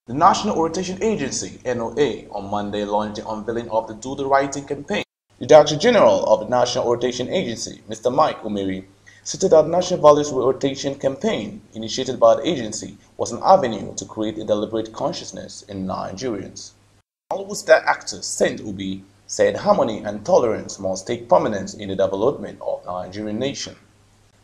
The National Orientation Agency (NOA) on Monday launched the unveiling of the Do the Right Thing campaign. The Director General of the National Orientation Agency, Mr. Mike Umeri, stated that the National Values Orientation campaign, initiated by the agency, was an avenue to create a deliberate consciousness in Nigerians. Hollywood star actor Saint Ubi said harmony and tolerance must take prominence in the development of the Nigerian nation.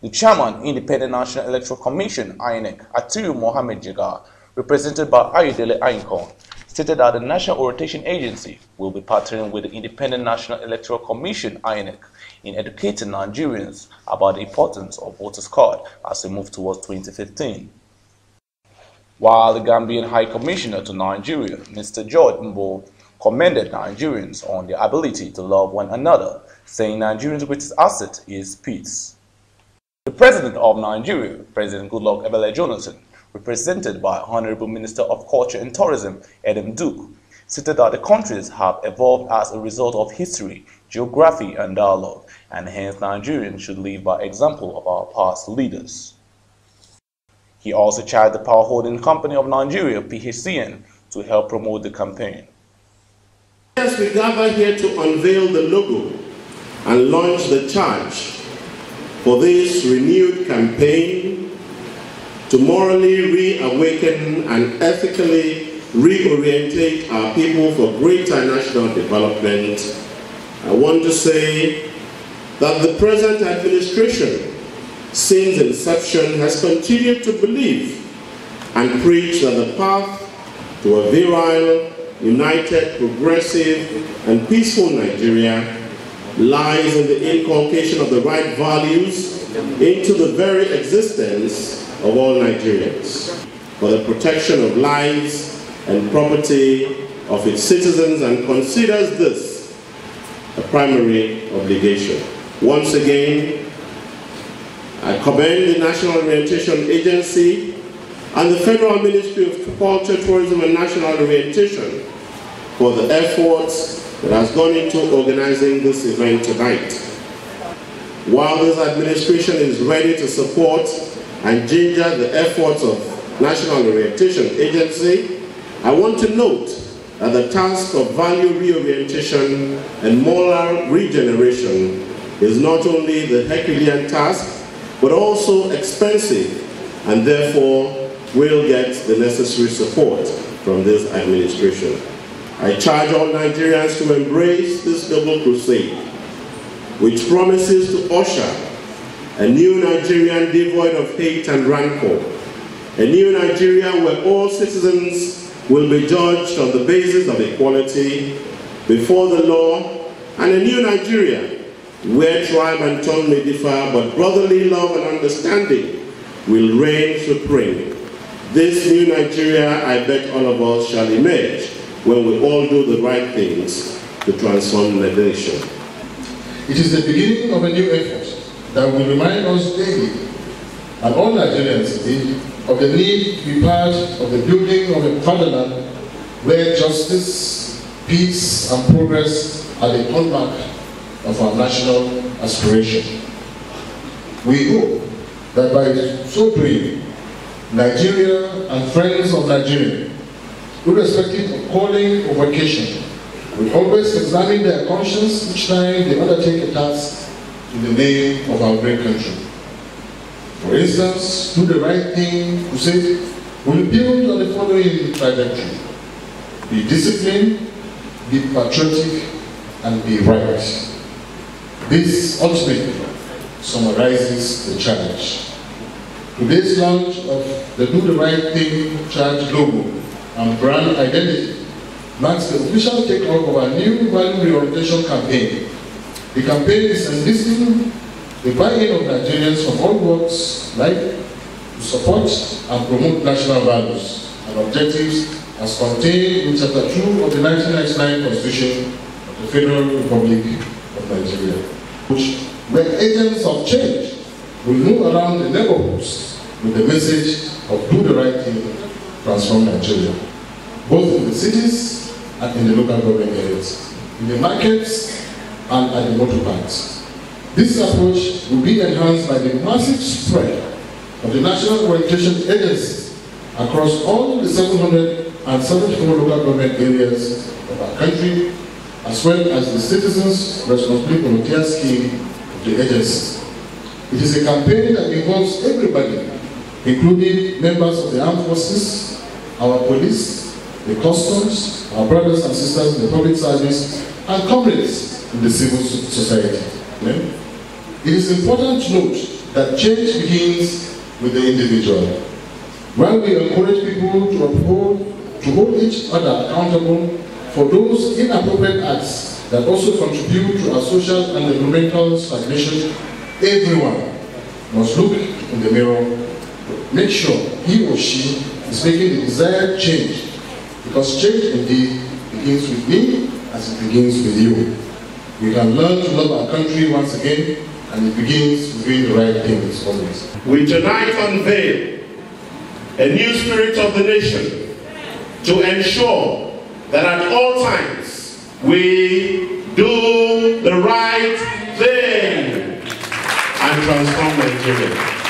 The chairman, Independent National Electoral Commission (INEC), Atiru Mohammed Jigar, represented by Ayodele Ainkon, stated that the National Orientation Agency will be partnering with the Independent National Electoral Commission (INEC) in educating Nigerians about the importance of voters' card as we move towards 2015. While the Gambian High Commissioner to Nigeria, Mr. George Mbo, commended Nigerians on their ability to love one another, saying Nigerians' greatest asset is peace. The President of Nigeria, President Goodluck Ebele Jonathan, represented by Honorable Minister of Culture and Tourism, Edem Duke, stated that the countries have evolved as a result of history, geography, and dialogue, and hence Nigerians should live by example of our past leaders. He also charged the Power Holding Company of Nigeria, PHCN, to help promote the campaign. Yes, we gather here to unveil the logo and launch the charge for this renewed campaign to morally reawaken and ethically reorientate our people for greater national development. I want to say that the present administration, since inception, has continued to believe and preach that the path to a virile, united, progressive, and peaceful Nigeria lies in the inculcation of the right values into the very existence of all Nigerians, for the protection of lives and property of its citizens, and considers this a primary obligation. Once again, I commend the National Orientation Agency and the Federal Ministry of Culture, Tourism and National Orientation for the efforts that has gone into organizing this event tonight. While this administration is ready to support and ginger the efforts of National Orientation Agency, I want to note that the task of value reorientation and moral regeneration is not only the Herculean task, but also expensive, and therefore will get the necessary support from this administration. I charge all Nigerians to embrace this global crusade, which promises to usher a new Nigerian devoid of hate and rancor, a new Nigeria where all citizens will be judged on the basis of equality before the law, and a new Nigeria where tribe and tongue may differ, but brotherly love and understanding will reign supreme. This new Nigeria, I bet all of us, shall emerge when we all do the right things to transform the nation. It is the beginning of a new effort that will remind us daily, and all Nigerians indeed, of the need to be part of the building of a fatherland where justice, peace, and progress are the hallmark of our national aspiration. We hope that by so doing, Nigeria and friends of Nigeria, irrespective of calling or vocation, will always examine their conscience each time they undertake a task in the name of our great country. For instance, do the right thing to say will build on the following trajectory: be disciplined, be patriotic, and be right. This ultimately summarizes the challenge. Today's launch of the Do the Right Thing charge logo and brand identity marks the official takeoff of our new value reorientation campaign. The campaign is enlisting the buy-in of Nigerians from all walks of life to support and promote national values and objectives as contained in Chapter 2 of the 1999 Constitution of the Federal Republic of Nigeria, where agents of change will move around the neighborhoods with the message of do the right thing, transform Nigeria, both in the cities and in the local government areas, in the markets and at the motor parks. This approach will be enhanced by the massive spread of the National Orientation Agency across all the 700 and 74 local government areas of our country, as well as the Citizens Responsibility Volunteer Scheme of the agency. It is a campaign that involves everybody, including members of the armed forces, our police, the customs, our brothers and sisters in the public service, and comrades in the civil society. It is important to note that change begins with the individual. While we encourage people to hold each other accountable for those inappropriate acts that also contribute to our social and environmental stagnation, everyone must look in the mirror, make sure he or she is making the desired change, because change indeed begins with me as it begins with you. We can learn to love our country once again, and it begins with doing the right things always. We tonight unveil a new spirit of the nation to ensure that at all times we do the right thing and transform Nigeria.